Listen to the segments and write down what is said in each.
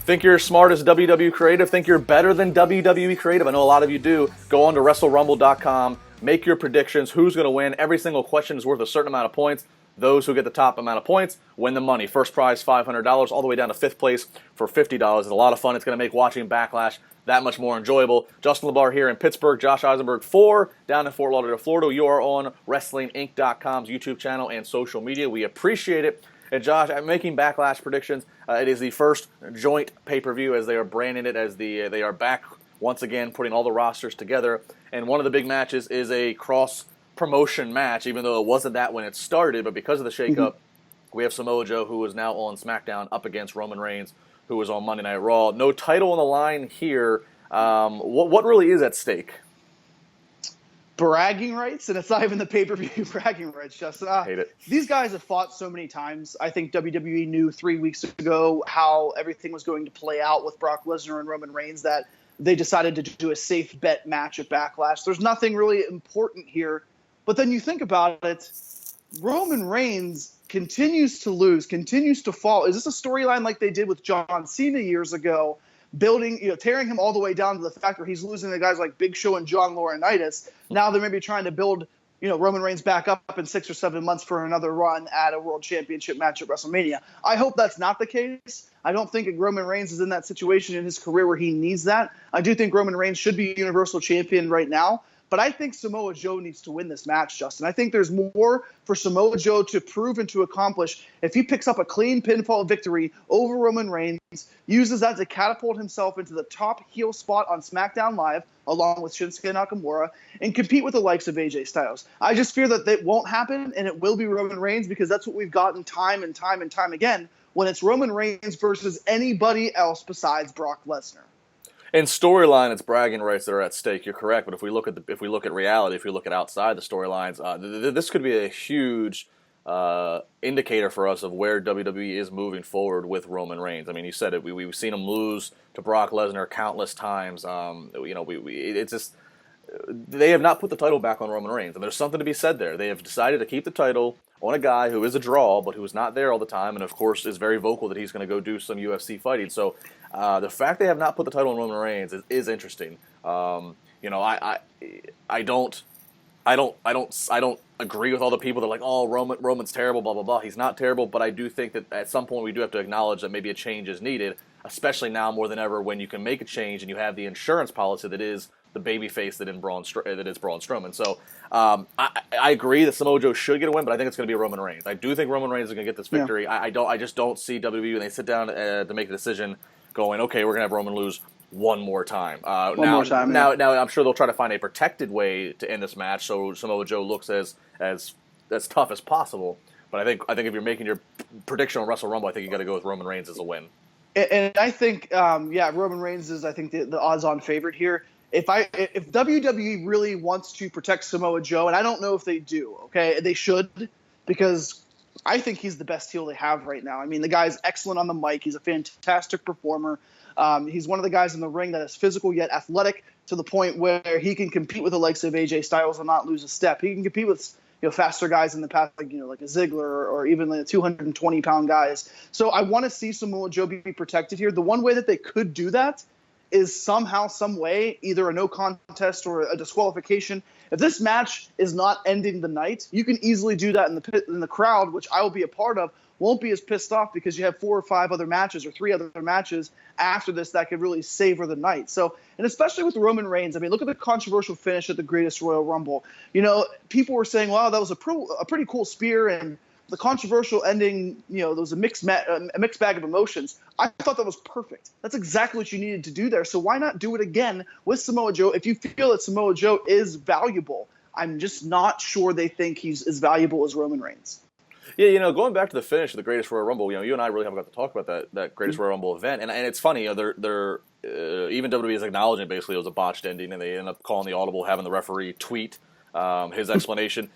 Think you're as smart as WWE Creative? Think you're better than WWE Creative? I know a lot of you do. Go on to WrestleRumble.com. Make your predictions. Who's going to win? Every single question is worth a certain amount of points. Those who get the top amount of points win the money. First prize, $500, all the way down to fifth place for $50. It's a lot of fun. It's going to make watching Backlash that much more enjoyable. Justin LeBar here in Pittsburgh. Josh Eisenberg 4 down in Fort Lauderdale, Florida. You are on WrestlingInc.com's YouTube channel and social media. We appreciate it. And Josh, I'm making Backlash predictions. It is the first joint pay-per-view, as they are branding it, as they are back once again putting all the rosters together. And one of the big matches is a cross-promotion match, even though it wasn't that when it started. But because of the shakeup, we have Samoa Joe, who is now on SmackDown, up against Roman Reigns, who was on Monday Night Raw. No title on the line here. What really is at stake? Bragging rights, and it's not even the pay-per-view bragging rights, Justin. Hate it. These guys have fought so many times. I think WWE knew 3 weeks ago how everything was going to play out with Brock Lesnar and Roman Reigns, that they decided to do a safe bet match at Backlash. There's nothing really important here. But then you think about it, Roman Reigns continues to lose, continues to fall. Is this a storyline like they did with John Cena years ago, tearing him all the way down to the fact where he's losing to guys like Big Show and John Laurinaitis? Now they're maybe trying to build, Roman Reigns back up in 6 or 7 months for another run at a World Championship match at WrestleMania. I hope that's not the case. I don't think Roman Reigns is in that situation in his career where he needs that. I do think Roman Reigns should be Universal Champion right now. But I think Samoa Joe needs to win this match, Justin. I think there's more for Samoa Joe to prove and to accomplish if he picks up a clean pinfall victory over Roman Reigns, uses that to catapult himself into the top heel spot on SmackDown Live, along with Shinsuke Nakamura, and compete with the likes of AJ Styles. I just fear that it won't happen, and it will be Roman Reigns, because that's what we've gotten time and time and time again when it's Roman Reigns versus anybody else besides Brock Lesnar. In storyline, it's bragging rights that are at stake. You're correct, but if we look at reality, if we look at outside the storylines, this could be a huge indicator for us of where WWE is moving forward with Roman Reigns. I mean, you said it. We've seen him lose to Brock Lesnar countless times. It's just they have not put the title back on Roman Reigns, and there's something to be said there. They have decided to keep the title on a guy who is a draw, but who is not there all the time, and of course is very vocal that he's going to go do some UFC fighting. So the fact they have not put the title on Roman Reigns is interesting. I don't agree with all the people that are like, oh, Roman's terrible, blah blah blah. He's not terrible, but I do think that at some point we do have to acknowledge that maybe a change is needed, especially now more than ever when you can make a change and you have the insurance policy that is the babyface that is Braun Strowman. So I agree that Samoa Joe should get a win, but I think it's going to be Roman Reigns. I do think Roman Reigns is going to get this victory. Yeah. I just don't see WWE when they sit down to make a decision going, okay, we're going to have Roman lose one more time. Now I'm sure they'll try to find a protected way to end this match so Samoa Joe looks as tough as possible. But I think if you're making your prediction on Wrestle Rumble, I think you got to go with Roman Reigns as a win. And I think, Roman Reigns is, I think, the odds-on favorite here. If WWE really wants to protect Samoa Joe, and I don't know if they do, okay, they should, because I think he's the best heel they have right now. I mean, the guy's excellent on the mic. He's a fantastic performer. He's one of the guys in the ring that is physical yet athletic to the point where he can compete with the likes of AJ Styles and not lose a step. He can compete with faster guys in the past, like a Ziggler or even the 220-pound guys. So I want to see Samoa Joe be protected here. The one way that they could do that is somehow, some way, either a no contest or a disqualification. If this match is not ending the night, you can easily do that in the crowd, which I will be a part of. Won't be as pissed off because you have 4 or 5 other matches or 3 other matches after this that could really savor the night. So, and especially with Roman Reigns, I mean, look at the controversial finish at the Greatest Royal Rumble. People were saying, wow, that was a pretty cool spear, and the controversial ending, there was a mixed bag of emotions. I thought that was perfect. That's exactly what you needed to do there. So why not do it again with Samoa Joe if you feel that Samoa Joe is valuable? I'm just not sure they think he's as valuable as Roman Reigns. Yeah, going back to the finish of the Greatest Royal Rumble, you and I really haven't got to talk about that Greatest Royal Rumble event, and it's funny, they're even WWE is acknowledging basically it was a botched ending, and they end up calling the audible, having the referee tweet his explanation.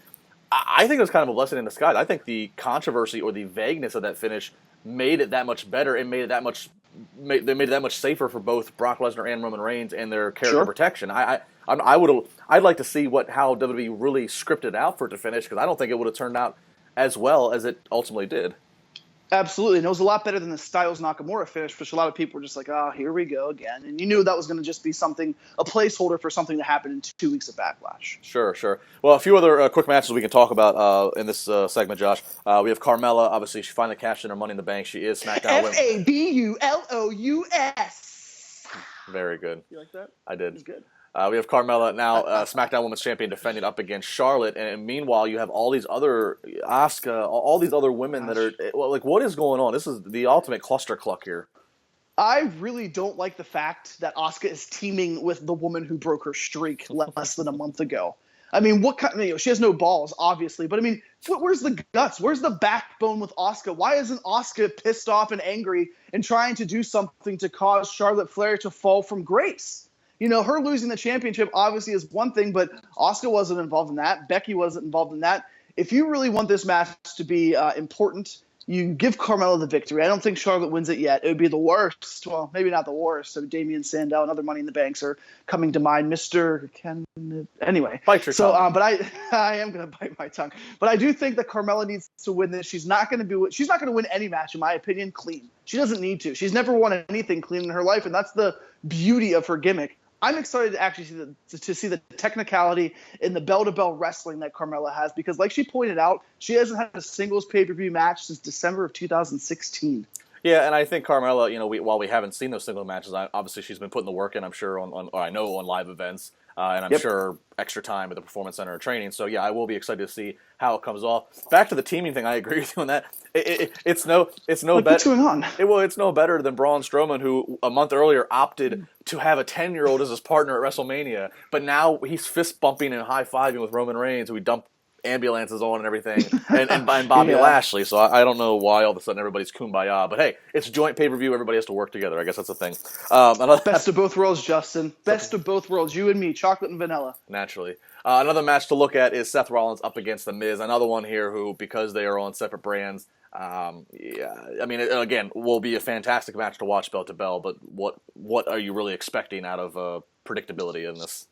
I think it was kind of a blessing in disguise. I think the controversy or the vagueness of that finish made it that much better. It made it that much safer for both Brock Lesnar and Roman Reigns and their character protection. I'd like to see how WWE really scripted out for it to finish, because I don't think it would have turned out as well as it ultimately did. Absolutely. And it was a lot better than the Styles Nakamura finish, which a lot of people were just like, oh, here we go again. And you knew that was going to just be something, a placeholder for something to happen in 2 weeks of Backlash. Sure, sure. Well, a few other quick matches we can talk about in this segment, Josh. We have Carmella. Obviously, she finally cashed in her Money in the Bank. She is SmackDown Women. Fabulous. Very good. You like that? I did. It's good. We have Carmella now, SmackDown Women's Champion, defending up against Charlotte, and meanwhile you have all these other Asuka, all these other women that are like, what is going on? This is the ultimate cluster cluck here. I really don't like the fact that Asuka is teaming with the woman who broke her streak less than a month ago. I mean, what kind? She has no balls, obviously, but I mean, where's the guts? Where's the backbone with Asuka? Why isn't Asuka pissed off and angry and trying to do something to cause Charlotte Flair to fall from grace? Her losing the championship obviously is one thing, but Asuka wasn't involved in that. Becky wasn't involved in that. If you really want this match to be important, you give Carmella the victory. I don't think Charlotte wins it yet. It would be the worst. Well, maybe not the worst. So Damian Sandow and other Money in the Banks are coming to mind. Mr. Ken. Anyway. Bite your tongue. But I am going to bite my tongue. But I do think that Carmella needs to win this. She's not going to win any match, in my opinion, clean. She doesn't need to. She's never won anything clean in her life, and that's the beauty of her gimmick. I'm excited to actually see the technicality in the bell-to-bell wrestling that Carmella has, because like she pointed out, she hasn't had a singles pay-per-view match since December of 2016. Yeah, and I think Carmella, while we haven't seen those single matches, obviously she's been putting the work in, I'm sure, on live events, and I'm sure extra time at the Performance Center training. So, yeah, I will be excited to see how it comes off. Back to the teaming thing, I agree with you on that. It's no better. What's going on? It's no better than Braun Strowman, who a month earlier opted to have a 10-year-old as his partner at WrestleMania, but now he's fist bumping and high-fiving with Roman Reigns, who he dumped ambulances on and everything, and Bobby Lashley. So I don't know why all of a sudden everybody's kumbaya, but hey, it's joint pay-per-view. Everybody has to work together. I guess that's the thing. Best of both worlds, Justin. Best of both worlds. You and me, chocolate and vanilla. Naturally. Another match to look at is Seth Rollins up against The Miz. Another one here who, because they are on separate brands, again, will be a fantastic match to watch bell to bell, but what are you really expecting out of predictability in this?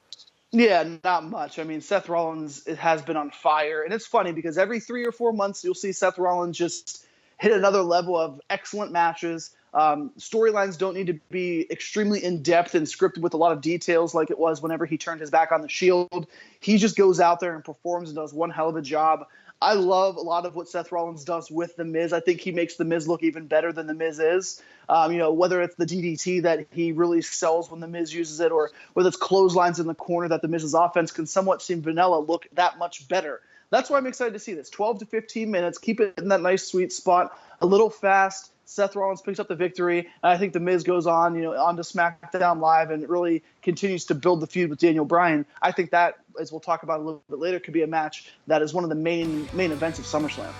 Yeah, not much. I mean, Seth Rollins has been on fire. And it's funny because every 3 or 4 months, you'll see Seth Rollins just hit another level of excellent matches. Storylines don't need to be extremely in-depth and scripted with a lot of details like it was whenever he turned his back on the Shield. He just goes out there and performs and does one hell of a job. I love a lot of what Seth Rollins does with The Miz. I think he makes The Miz look even better than The Miz is. Whether it's the DDT that he really sells when The Miz uses it, or whether it's clotheslines in the corner that The Miz's offense can somewhat seem vanilla look that much better. That's why I'm excited to see this. 12 to 15 minutes. Keep it in that nice, sweet spot. A little fast. Seth Rollins picks up the victory, and I think The Miz goes on to SmackDown Live and really continues to build the feud with Daniel Bryan. I think that, as we'll talk about a little bit later, could be a match that is one of the main events of SummerSlam.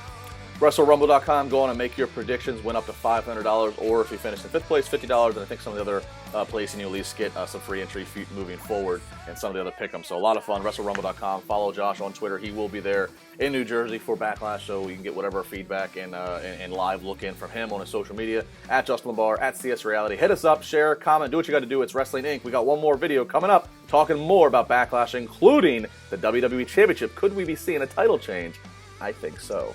WrestleRumble.com, go on and make your predictions, win up to $500, or if you finish in 5th place, $50, and I think some of the other placing, you at least get some free entry moving forward, and some of the other pick'ems. So a lot of fun. WrestleRumble.com. Follow Josh on Twitter. He will be there in New Jersey for Backlash, so you can get whatever feedback and live look in from him on his social media, at Justin LeBar, at CS Reality. Hit us up, share, comment, do what you got to do. It's Wrestling Inc. We got one more video coming up, talking more about Backlash, including the WWE Championship. Could we be seeing a title change? I think so.